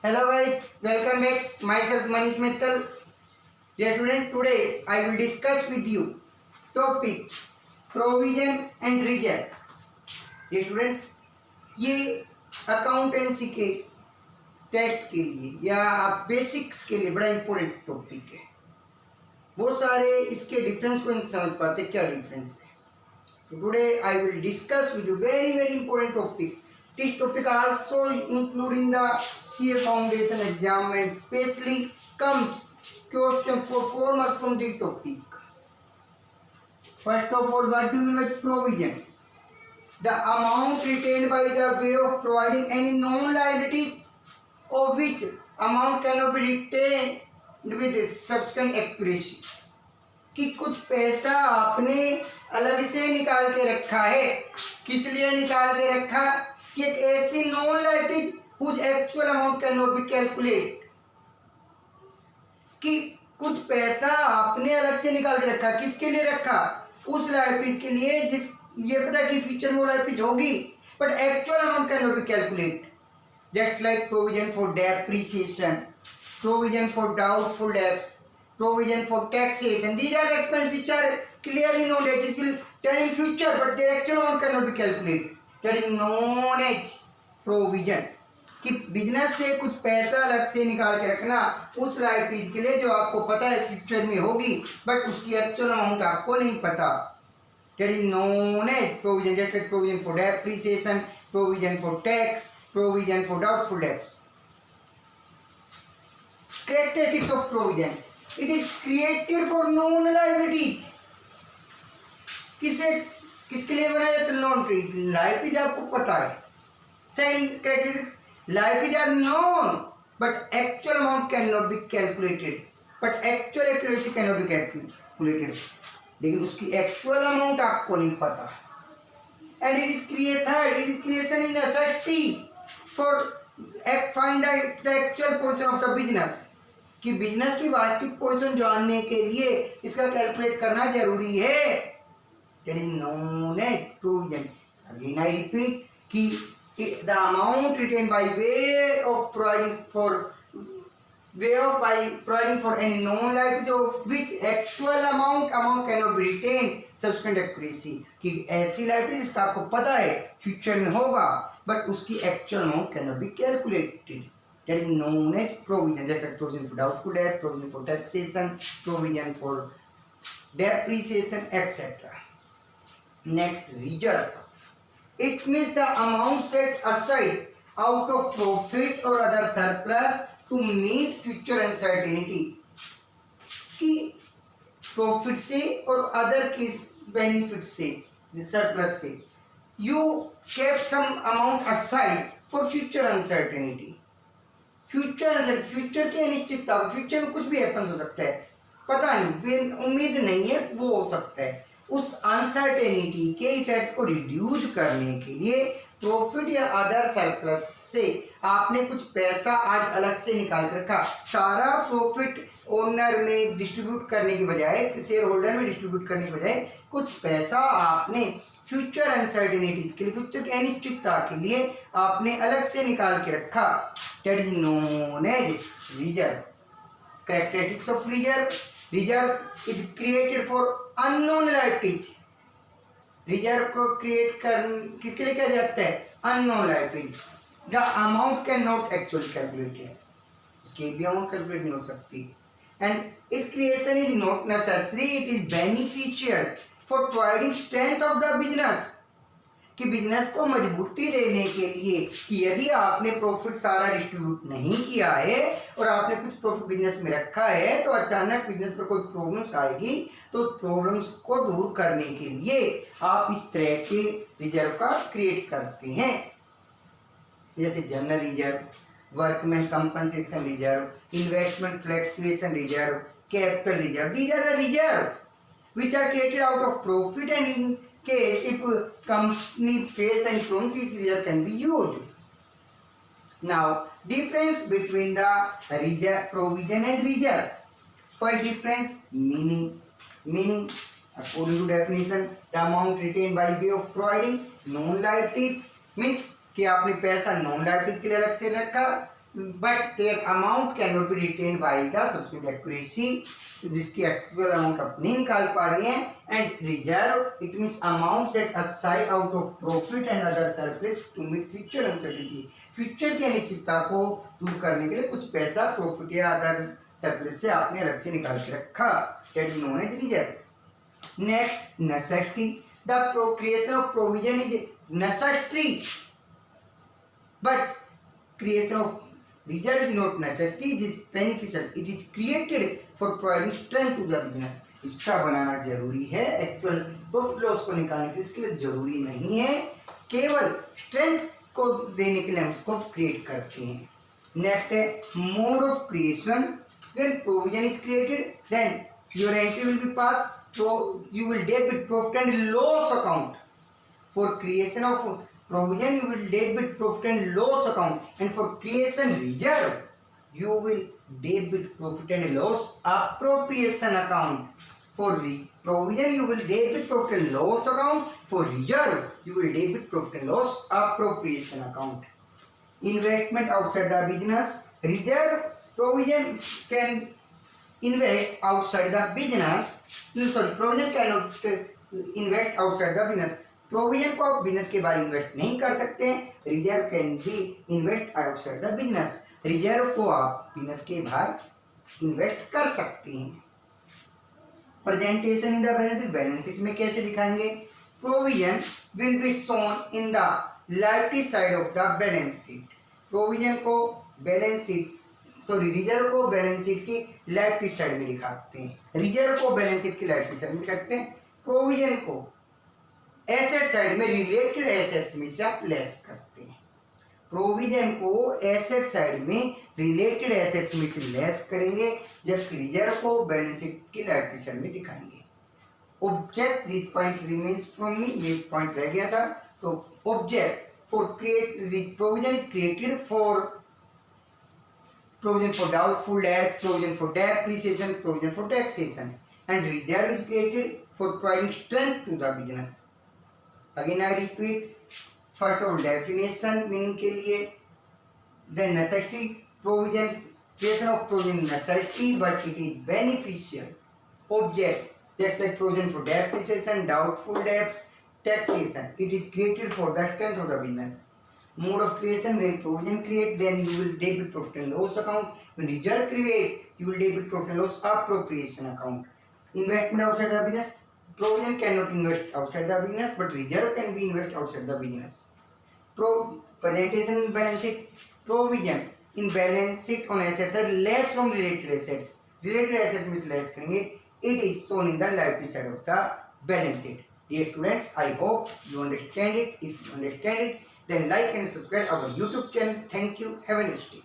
Hello guys, welcome back. Myself Manish Mittal. Dear student, today I will discuss with you topic provision and reserve. Dear students, ये accountancy के test के लिए या आप basics के लिए बड़ा इंपॉर्टेंट टॉपिक है। बहुत सारे इसके डिफरेंस को नहीं समझ पाते क्या डिफरेंस है। तो today I will discuss with you very important topic. This topic also including the CA foundation exam and especially come question for 4 marks from this topic. First of all, what do you mean by provision? The amount retained by the way of providing any non-liability of which amount cannot be retained with sufficient accuracy. कि कुछ पैसा आपने अलग से निकाल के रखा है. किस लिए निकाल के रखा? कि एक ऐसी non liability whose actual amount cannot be calculate. कि कुछ पैसा आपने अलग से निकाल के रखा. किसके लिए रखा? उस लाइबिलिटी के लिए जिस ये पता कि फ्यूचर में वो लाइबिलिटी होगी, but actual amount can not B calculate. Just like provision for depreciation, provision for doubtful debts, provision for taxation. These are expenses which are clearly known that it will turn in future, but their actual amount cannot be calculated. That is known as provision. कि business से कुछ पैसा अलग से निकाल के रखना उस लाइबिलिटी के लिए जो आपको पता है फ्यूचर में होगी, बट उसकी एक्चुअल अमाउंट आपको नहीं पता. That is known as provision. Just like provision for depreciation, provision for tax, provision for doubtful debts. Characteristics of provision. It is created for known liabilities. किसके लिए बनाया जाता है? नॉन लाइबिलिटीज आपको पता है. Second characteristics, liabilities are known but actual amount cannot be calculated, but actual accuracy cannot be calculated. लेकिन उसकी actual amount आपको नहीं पता. And it is creation in necessity for find out the actual position of the business. कि business की वास्तविक position जानने के लिए इसका कैलकुलेट करना जरूरी है. That is known as provision. Again I repeat कि the amount retain by way of providing for any known liability of which actual amount can not be retain sufficient accuracy. कि ऐसी लाइबिलिटी जिसका आपको पता है फ्यूचर में होगा, but उसकी actual amount can not be calculated. That is known as provision. That is provision for doubtful debt, provision for taxation, provision for depreciation, etc. Next, reserve. It means the amount set aside out of profit or other surplus to meet future uncertainty. कि profit से और other के benefit से, surplus से, you kept some amount aside for future uncertainty. Future की अनिश्चितता, future में कुछ भी हैपन हो सकता है, पता नहीं, उम्मीद नहीं है, वो हो सकता है. उस अनसर्टेनिटी के इफेक्ट को रिड्यूस करने के लिए प्रॉफिट या अदर सरप्लस से आपने कुछ पैसा आज अलग से निकाल कर रखा. सारा प्रॉफिट ओनर में डिस्ट्रीब्यूट करने की बजाय, शेयर होल्डर में डिस्ट्रीब्यूट करने की बजाय कुछ पैसा आपने फ्यूचर अनसर्टेनिटी के लिए, फ्यूचर की अनिश्चितता के लिए आपने अलग से निकाल के रखा. That is known as reserve. Characteristics of reserve. Reserve is created for unknown liabilities. Reserve को क्रिएट कर किसके लिए किया जाता है? Unknown liability. The amount can not actually calculated. उसकी भी अमाउंट कैलकुलेट नहीं हो सकती. And it creation is not necessary, it is beneficial for providing strength of the business. कि बिजनेस को मजबूती देने के लिए कि यदि आपने प्रॉफिट सारा डिस्ट्रीब्यूट नहीं किया है और आपने कुछ प्रॉफिट बिजनेस में रखा है, तो अचानक बिजनेस पर कोई प्रॉब्लम्स आएगी, तो उस प्रॉब्लम्स को दूर करने के लिए आप इस तरह के रिजर्व का क्रिएट करते हैं. जैसे general reserve, workman compensation reserve, investment fluctuation reserve, capital reserve. These are the reserve which are created out of profit and in case if company face any problem, reserve can be used. Now, difference between the reserve, provision and reserve. First difference, meaning according to definition, the amount retained by way of providing non liabilities means कि आपने पैसा non liability के लिए अलग से रखा, but their amount cannot be retained by the subsequent accuracy, जिसकी actual amount आप नहीं निकाल पा रही हैं. And reserve it means amount set aside out of profit and other surplus to meet future uncertainty. Future की अनिश्चितता को दूर करने के लिए कुछ पैसा प्रॉफिट या अदर सरप्लस से आपने अलग से निकाल के रखा. That is known as reserve. Next necessity. The creation of provision is necessary but creation of reserve is not necessary, it is beneficial, it is created for providing strength to the business. इसका बनाना जरूरी है, actual profit loss को निकालने के इसके लिए जरूरी नहीं है, केवल स्ट्रेंथ को देने के लिए हम इसको क्रिएट करते हैं. नेक्स्ट है mode of creation. When provision is created then your entry will be pass, so you will debit profit and loss account. For creation of provision you will debit profit and loss account, and for creation reserve you will debit profit and loss appropriation account. For provision you will debit profit and loss account, for reserve you will debit profit and loss appropriation account. Investment outside the business. Reserve provision can invest outside the business. Sorry, provision cannot invest outside the business. Provision को आप business के बाहर invest नहीं कर सकते हैं. Reserve can be invest outside the business. Reserve को आप बिजनेस के बाहर इन्वेस्ट कर सकते हैं. Presentation in the balance sheet. Balance sheet में कैसे दिखाएंगे? Provision will be shown in the liability side of the balance sheet. Provision को बैलेंस शीट रिजर्व को बैलेंस शीट की लाइबिलिटी साइड में दिखाते हैं. रिजर्व को बैलेंस शीट की लाइबिलिटी साइड में दिखाते हैं. प्रोविजन को एसेट साइड में रिलेटेड एसेट्स में से आप लेस करते हैं. प्रोविजन को एसेट साइड में रिलेटेड एसेट्स में से लेस करेंगे, जबकि रिजर्व को बैलेंस शीट की लाइबिलिटी साइड में दिखाएंगे. Object this point remains from me. ये पॉइंट रह गया था. तो object for create provision is created for provision for doubtful debt, provision for depreciation, provision for taxation, and reserve is created for providing strength to the business. Again I repeat, first of definition meaning के लिए, then necessity provision, creation of provision necessity but it is beneficial. Object just like provision for depreciation, doubtful debts, taxation, it is created for the strength of the business. Mode of creation, when provision create, then you will debit profit and loss account. When reserve create, you will debit profit and loss appropriation account. Investment outside the business. Provision cannot invest outside the business, but reserve can be invest outside the business. Presentation in balance sheet. Provision in balance sheet on assets are less from related assets. Related assets means less करेंगे. It is shown in the liability side of the balance sheet. Dear students, I hope you understand it. If you understand it, then like and subscribe our YouTube channel. Thank you. Have a nice day.